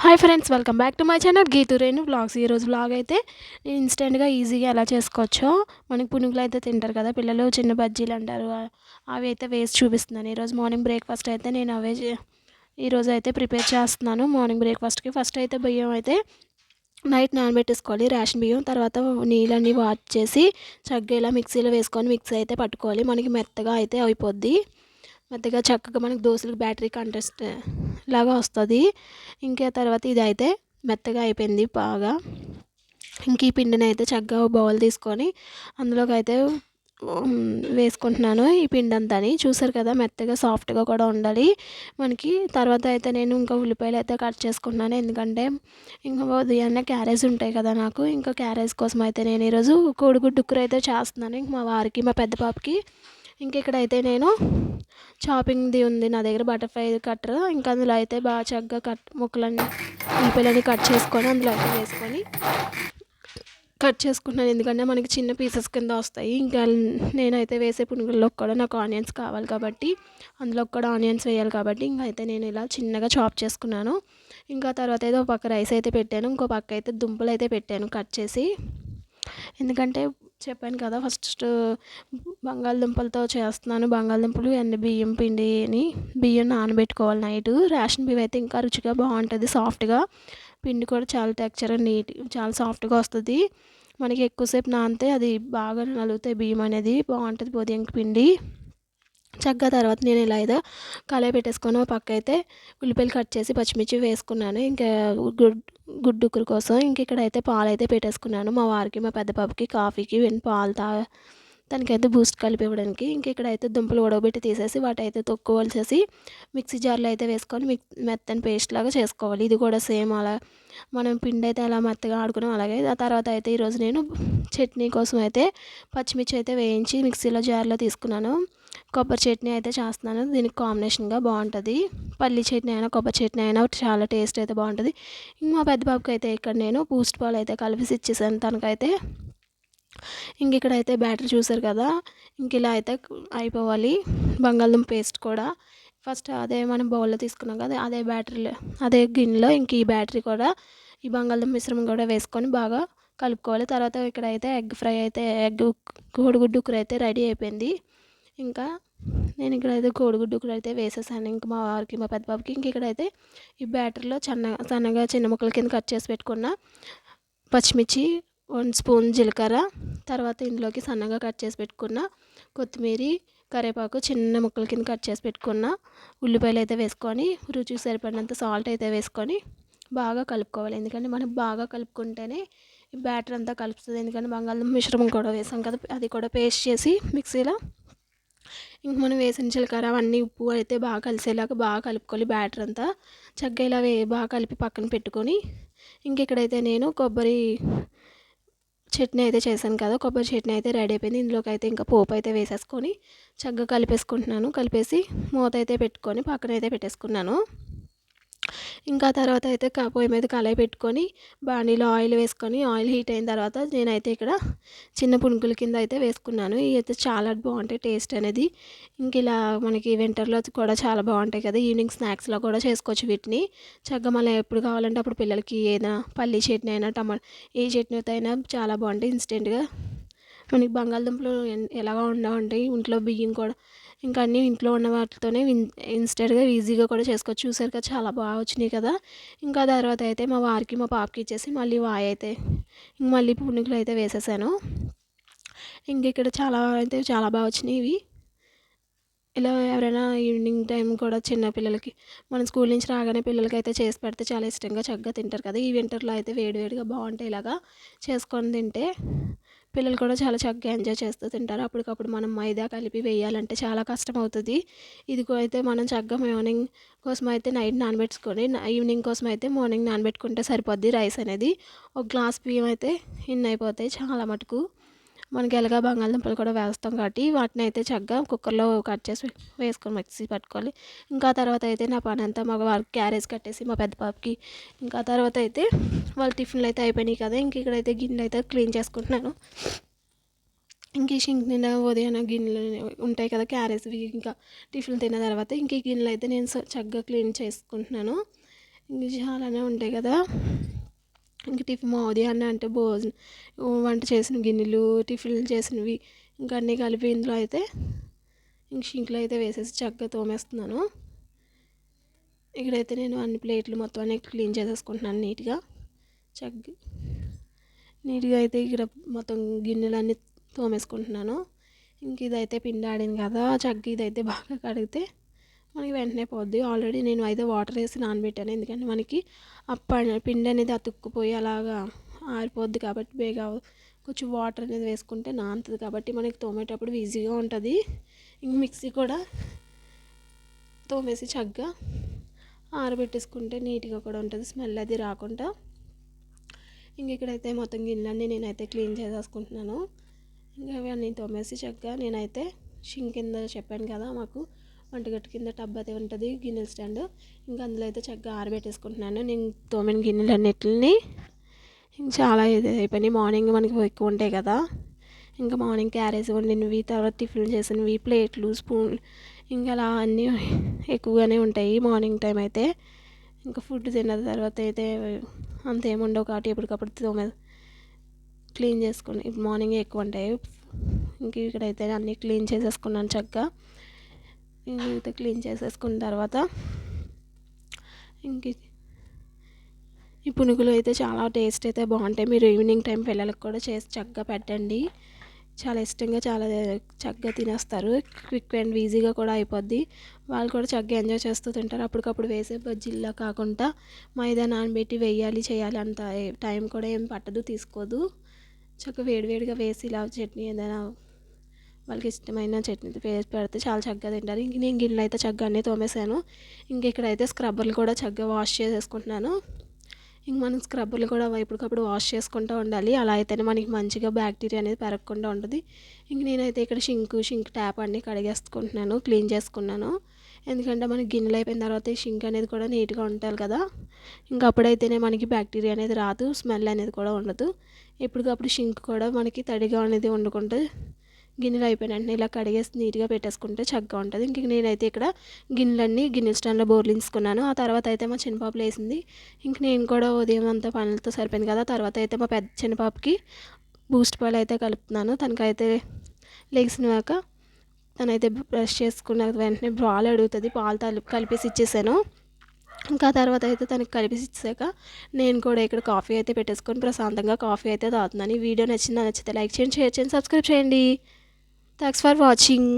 Hi friends, welcome back to my channel Geetu Renu vlogs. ఈరోజు vlog అయితే నేను ఇన్స్టెంట్గా ఈజీగా ఎలా చేసుకోవచ్చో, మనకి పునుగులు అయితే తింటారు కదా పిల్లలు, చిన్న బజ్జీలు అంటారు, అవి అయితే వేసి చూపిస్తున్నాను. ఈరోజు మార్నింగ్ బ్రేక్ఫాస్ట్ అయితే నేను ఈరోజు అయితే ప్రిపేర్ చేస్తున్నాను. మార్నింగ్ బ్రేక్ఫాస్ట్కి ఫస్ట్ అయితే బియ్యం అయితే నైట్ నానబెట్టేసుకోవాలి, రేషన్ బియ్యం. తర్వాత నీళ్ళన్నీ వాష్ చేసి చక్కగా ఇలా మిక్సీలో వేసుకొని మిక్సీ అయితే పట్టుకోవాలి. మనకి మెత్తగా అయితే అయిపోద్ది. మెత్తగా చక్కగా మనకి దోశలకు బ్యాటరీ కంటెస్ట్ లాగా వస్తుంది. ఇంకా తర్వాత ఇది అయితే మెత్తగా అయిపోయింది బాగా. ఇంక ఈ పిండిని అయితే చక్కగా బౌల్ తీసుకొని అందులోకి అయితే వేసుకుంటున్నాను. ఈ పిండి అంతాని చూసారు కదా, మెత్తగా సాఫ్ట్గా కూడా ఉండాలి మనకి. తర్వాత అయితే నేను ఇంకా ఉల్లిపాయలు అయితే కట్ చేసుకుంటున్నాను, ఎందుకంటే ఇంకా ఉదయాన్నే క్యారేజ్ ఉంటాయి కదా నాకు. ఇంకా క్యారేజ్ కోసం అయితే నేను ఈరోజు కోడిగుడ్డు కూర అయితే చేస్తున్నాను, ఇంక మా వారికి మా పెద్ద పాపకి. ఇంక ఇక్కడైతే నేను చాపింగ్ది ఉంది నా దగ్గర, బటర్ఫ్లై కట్టర్. ఇంకా అందులో అయితే బాగా చక్కగా ముక్కలన్నీ ఉల్లిపాయలన్నీ కట్ చేసుకొని అందులో అయితే వేసుకొని కట్ చేసుకుంటున్నాను, ఎందుకంటే మనకి చిన్న పీసెస్ కింద వస్తాయి. ఇంకా నేనైతే వేసే పునుగుల్లో కూడా నాకు ఆనియన్స్ కావాలి కాబట్టి, అందులో కూడా ఆనియన్స్ వేయాలి కాబట్టి, ఇంకా అయితే నేను ఇలా చిన్నగా చాప్ చేసుకున్నాను. ఇంకా తర్వాత అయితే ఒక పక్క రైస్ అయితే పెట్టాను, ఇంకో పక్క అయితే దుంపలు అయితే పెట్టాను కట్ చేసి. ఎందుకంటే చెప్పాను కదా, ఫస్ట్ బంగాళదుంపలతో చేస్తున్నాను. బంగాళదుంపలు అండ్ బియ్యం పిండిని బియ్యం నానబెట్టుకోవాలి నైట్. రేషన్ బియ్యం అయితే ఇంకా రుచిగా బాగుంటుంది, సాఫ్ట్గా. పిండి కూడా చాలా టెక్చర్ నీట్, చాలా సాఫ్ట్గా వస్తుంది. మనకి ఎక్కువసేపు నానితే అది బాగా నలుగుతాయి, బియ్యం అనేది బాగుంటుంది ఉదయం పిండి. చక్కగా తర్వాత నేను ఇలా అయితే కళాయి పెట్టేసుకొని ఒక పక్క అయితే ఉల్లిపాయలు కట్ చేసి పచ్చిమిర్చి వేసుకున్నాను, ఇంకా గుడ్డుకురు కోసం. ఇంక ఇక్కడైతే పాలు అయితే పెట్టేసుకున్నాను మా వారికి మా పెద్ద పాపకి కాఫీకి పాలు దానికైతే బూస్ట్ కలిపి ఇవ్వడానికి. ఇంక ఇక్కడైతే దుంపలు ఉడకబెట్టి తీసేసి వాటి అయితే తొక్కువలసేసి మిక్సీ జార్లో అయితే వేసుకొని మెత్తని పేస్ట్ లాగా చేసుకోవాలి. ఇది కూడా సేమ్ అలా మనం పిండి అయితే అలా మెత్తగా ఆడుకున్నాం అలాగే. ఆ తర్వాత అయితే ఈరోజు నేను చట్నీ కోసం అయితే పచ్చిమిర్చి అయితే వేయించి మిక్సీలో జార్లో తీసుకున్నాను. కొబ్బరి చట్నీ అయితే చేస్తున్నాను, దీనికి కాంబినేషన్గా బాగుంటుంది. పల్లి చట్నీ అయినా కొబ్బరి చట్నీ అయినా చాలా టేస్ట్ అయితే బాగుంటుంది. ఇంక మా పెద్ద బాబుకి అయితే ఇక్కడ నేను బూస్ట్ పాలు అయితే కలిపి ఇచ్చేసాను తనకైతే. ఇంక ఇక్కడైతే బ్యాటర్ చూసారు కదా, ఇంక ఇలా అయితే అయిపోవాలి. బంగాళదుంప పేస్ట్ కూడా ఫస్ట్ అదే మనం బౌల్లో తీసుకున్నాం కదా, అదే బ్యాటరీలో అదే గిన్నెలో ఇంక ఈ బ్యాటరీ కూడా ఈ బంగాళదుంప మిశ్రమం కూడా వేసుకొని బాగా కలుపుకోవాలి. తర్వాత ఇక్కడైతే ఎగ్ కోడిగుడ్డు కూర అయితే రెడీ అయిపోయింది. ఇంకా నేను ఇక్కడైతే కోడిగుడ్డు కూర అయితే వేసేసాను ఇంకా మా వారికి మా పెద్ద బాబుకి. ఇంక ఇక్కడైతే ఈ బ్యాటర్లో సన్నగా చిన్న ముక్కల కింద కట్ చేసి పెట్టుకున్న పచ్చిమిర్చి, 1 స్పూన్ జీలకర్ర, తర్వాత ఇందులోకి సన్నగా కట్ చేసి పెట్టుకున్న కొత్తిమీర, కరివేపాకు చిన్న ముక్కల కింద కట్ చేసి పెట్టుకున్న ఉల్లిపాయలు అయితే వేసుకొని రుచికి సరిపడినంత సాల్ట్ అయితే వేసుకొని బాగా కలుపుకోవాలి. ఎందుకంటే మనం బాగా కలుపుకుంటేనే ఈ బ్యాటర్ అంతా కలుపుతుంది. ఎందుకంటే బంగాళదుంప మిశ్రమం కూడా వేసాం కదా, అది కూడా పేస్ట్ చేసి మిక్సీలో ఇంక మనం వేసిన జీలకర్ర అవన్నీ ఉప్పు అయితే బాగా కలిసేలాగా బాగా కలుపుకోవాలి. బ్యాటర్ అంతా చక్కగా ఇలా బాగా కలిపి పక్కన పెట్టుకొని ఇంక ఇక్కడైతే నేను కొబ్బరి చట్నీ అయితే చేశాను కదా, కొబ్బరి చట్నీ అయితే రెడీ అయిపోయింది. ఇందులోకి అయితే ఇంకా పోపు అయితే వేసేసుకొని చక్కగా కలిపేసుకుంటున్నాను. కలిపేసి మూత అయితే పెట్టుకొని పక్కన అయితే పెట్టేసుకున్నాను. ఇంకా తర్వాత అయితే పొయ్యి మీద కళాయి పెట్టుకొని బాణీలో ఆయిల్ వేసుకొని ఆయిల్ హీట్ అయిన తర్వాత నేనైతే ఇక్కడ చిన్న పునుగుల కింద అయితే వేసుకున్నాను. ఇవి అయితే చాలా బాగుంటాయి టేస్ట్ అనేది. ఇంక ఇలా మనకి వింటర్లో కూడా చాలా బాగుంటాయి కదా, ఈవినింగ్ స్నాక్స్లో కూడా చేసుకోవచ్చు వీటిని. చక్కగా మళ్ళీ ఎప్పుడు కావాలంటే అప్పుడు పిల్లలకి ఏదైనా పల్లీ చట్నీ అయినా ఏ చట్నీతో అయినా చాలా బాగుంటాయి ఇన్స్టెంట్గా. మనకి బంగాళదుంపలు ఎలాగా ఉండవంటాయి, ఇంట్లో బియ్యం కూడా ఇంకా అన్నీ ఇంట్లో ఉన్న వాటితోనే ఇన్స్టెంట్గా ఈజీగా కూడా చేసుకోవచ్చు. చూసారు కదా, చాలా బాగా వచ్చినాయి కదా. ఇంకా తర్వాత అయితే మా వారికి మా పాపకి ఇచ్చేసి మళ్ళీ అయితే మళ్ళీ పునుగులు అయితే వేసేసాను. ఇంక ఇక్కడ చాలా బాగా వచ్చినాయి ఇవి. ఇలా ఎవరైనా ఈవినింగ్ టైం కూడా చిన్న పిల్లలకి మన స్కూల్ నుంచి రాగానే పిల్లలకి అయితే చేసి పెడితే చాలా ఇష్టంగా చక్కగా తింటారు కదా. ఈ వింటర్లో అయితే వేడివేడిగా బాగుంటాయి, ఇలాగా చేసుకొని తింటే పిల్లలు కూడా చాలా చక్కగా ఎంజాయ్ చేస్తూ తింటారు. అప్పటికప్పుడు మనం మైదా కలిపి వేయాలంటే చాలా కష్టం అవుతుంది. ఇది అయితే మనం చక్కగా మార్నింగ్ కోసం అయితే నైట్ నానబెట్టుకొని ఈవినింగ్ కోసం అయితే మార్నింగ్ నానబెట్టుకుంటే సరిపోద్ది. రైస్ అనేది ఒక గ్లాస్ బియ్యం అయితే ఇన్ని అయిపోతాయి చాలా మటుకు. మనకి ఎలాగా బంగాళదుంపలు కూడా వేస్తాం కాబట్టి వాటిని అయితే చక్కగా కుక్కర్లో కట్ చేసి వేసుకొని మిక్సీ పట్టుకోవాలి. ఇంకా తర్వాత అయితే నా పని అంతా వారికి క్యారేజ్ కట్టేసి మా పెద్ద పాపకి, ఇంకా తర్వాత అయితే వాళ్ళ టిఫిన్లు అయితే అయిపోయినాయి కదా. ఇంక ఇక్కడైతే గిన్నెలు అయితే క్లీన్ చేసుకుంటున్నాను. ఇంక ఈ షింక్ నిండా ఉదయాన్నే గిన్నెలు ఉంటాయి కదా క్యారేజ్వి, ఇంకా టిఫిన్ తిన్న తర్వాత ఇంక ఈ గిన్నెలు అయితే నేను చక్కగా క్లీన్ చేసుకుంటున్నాను. ఇంక చాలానే ఉంటాయి కదా. ఇంక టిఫిన్ ఉదయాన్నే అంటే వంట చేసిన గిన్నెలు, టిఫిన్లు చేసినవి ఇంకా అన్నీ కలిపి ఇందులో అయితే ఇంక షింక్లో అయితే వేసేసి చక్కగా తోమేస్తున్నాను. ఇక్కడైతే నేను అన్ని ప్లేట్లు మొత్తం అన్నీ క్లీన్ చేసేసుకుంటున్నాను చక్కగా నీట్గా అయితే ఇక్కడ మొత్తం గిన్నెలన్నీ తోమేసుకుంటున్నాను. ఇంక ఇదైతే పిండి ఆడింది కదా, చక్కగా ఇదైతే బాగా కడిగితే మనకి వెంటనే పోద్ది. ఆల్రెడీ నేను అయితే వాటర్ వేసి నానబెట్టాను, ఎందుకంటే మనకి ఆ పిండి అనేది అతుక్కుపోయి అలాగా ఆరిపోద్ది కాబట్టి కొంచెం వాటర్ అనేది వేసుకుంటే నానుతుంది కాబట్టి మనకి తోమేటప్పుడు ఈజీగా ఉంటుంది. ఇంక మిక్సీ కూడా తోమేసి చక్కగా ఆరబెట్టేసుకుంటే నీట్గా కూడా ఉంటుంది, స్మెల్ అది రాకుండా. ఇంక ఇక్కడైతే మొత్తం గిన్నెలన్నీ నేనైతే క్లీన్ చేసేసుకుంటున్నాను. ఇంకా అవన్నీ తోమేసి చక్కగా నేనైతే షింక్ కింద చెప్పాను కదా, మాకు వంటగట్టు కింద టబ్ అయితే ఉంటుంది గిన్నెల స్టాండ్, ఇంకా అందులో అయితే చక్కగా ఆరబెట్టేసుకుంటున్నాను నేను తోమిన గిన్నెలన్నిటిని. ఇంక చాలా ఇది అయిపోయినాయి. మార్నింగ్ మనకి ఎక్కువ ఉంటాయి కదా, ఇంకా మార్నింగ్ క్యారేజ్ వండినవి, తర్వాత టిఫిన్ చేసినవి, ప్లేట్లు, స్పూన్లు ఇంకా అలా అన్నీ ఎక్కువగానే ఉంటాయి మార్నింగ్ టైం అయితే. ఇంకా ఫుడ్ తిన్న తర్వాత అయితే అంతేముండవు కాబట్టి ఎప్పటికప్పుడు క్లీన్ చేసుకుని మార్నింగ్ ఎక్కువ ఉంటాయి. ఇంక ఇక్కడైతే అన్నీ క్లీన్ చేసేసుకున్నాను చక్కగా. ఇంకైతే క్లీన్ చేసేసుకున్న తర్వాత ఇంక ఈ పునుగులు అయితే చాలా టేస్ట్ అయితే బాగుంటాయి. మీరు ఈవినింగ్ టైం పిల్లలకు కూడా చేసి చక్కగా పెట్టండి, చాలా ఇష్టంగా చాలా చక్కగా తినేస్తారు. క్విక్ అండ్ ఈజీగా కూడా అయిపోద్ది, వాళ్ళు కూడా చక్కగా ఎంజాయ్ చేస్తూ తింటారు. అప్పటికప్పుడు వేసే బజ్జీల్లా కాకుండా మైదా నానబెట్టి వేయాలి చేయాలి అంత టైం కూడా ఏం పట్టదు, తీసుకోదు. చక్కగా వేడివేడిగా వేసి ఇలా చట్నీ ఏదైనా వాళ్ళకి ఇష్టమైన చట్నీ వేసి పెడితే చాలా చక్కగా తింటారు. ఇంక నేను గిన్నెలు అయితే చక్కగా అన్నీ తోమేశాను. ఇంక ఇక్కడైతే స్క్రబ్బర్లు కూడా చక్కగా వాష్ చేసేసుకుంటున్నాను. ఇంక మనం స్క్రబ్బర్లు కూడా ఎప్పటికప్పుడు వాష్ చేసుకుంటూ ఉండాలి, అలా అయితేనే మనకి మంచిగా బ్యాక్టీరియా అనేది పెరగకుండా ఉంటుంది. ఇంక నేనైతే ఇక్కడ షింక్ ట్యాప్ అన్నీ కడిగేసుకుంటున్నాను, క్లీన్ చేసుకున్నాను. ఎందుకంటే మనకి గిన్నెలు అయిపోయిన తర్వాత ఈ షింక్ అనేది కూడా నీట్గా ఉండాలి కదా, ఇంక అప్పుడైతేనే మనకి బ్యాక్టీరియా అనేది రాదు, స్మెల్ అనేది కూడా ఉండదు. ఎప్పటికప్పుడు షింక్ కూడా మనకి తడిగా అనేది వండుకుంటే గిన్నెలు అయిపోయిన వెంటనే ఇలా కడిగేసి నీట్గా పెట్టేసుకుంటే చక్కగా ఉంటుంది. ఇంక నేనైతే ఇక్కడ గిన్నెల స్టాండ్లో బోర్లించుకున్నాను. ఆ తర్వాత అయితే మా చిన్నపాప లేసింది. ఇంక నేను కూడా ఉదయం అంతా పనులతో సరిపోయింది కదా, తర్వాత అయితే మా పెద్ద చిన్నపాపకి బూస్ట్ పాలు అయితే కలుపుతున్నాను. తనకైతే లేచినాక తనైతే బ్రష్ చేసుకున్న వెంటనే పాలు అడుగుతుంది, పాలు కలిపేసి ఇచ్చేసాను. ఇంకా తర్వాత అయితే తనకి కలిపేసి ఇచ్చాక నేను కూడా ఇక్కడ కాఫీ అయితే పెట్టేసుకొని ప్రశాంతంగా కాఫీ అయితే తాగుతున్నాను. ఈ వీడియో నచ్చితే లైక్ చేయండి, షేర్ చేయండి, సబ్స్క్రైబ్ చేయండి. Thanks for watching.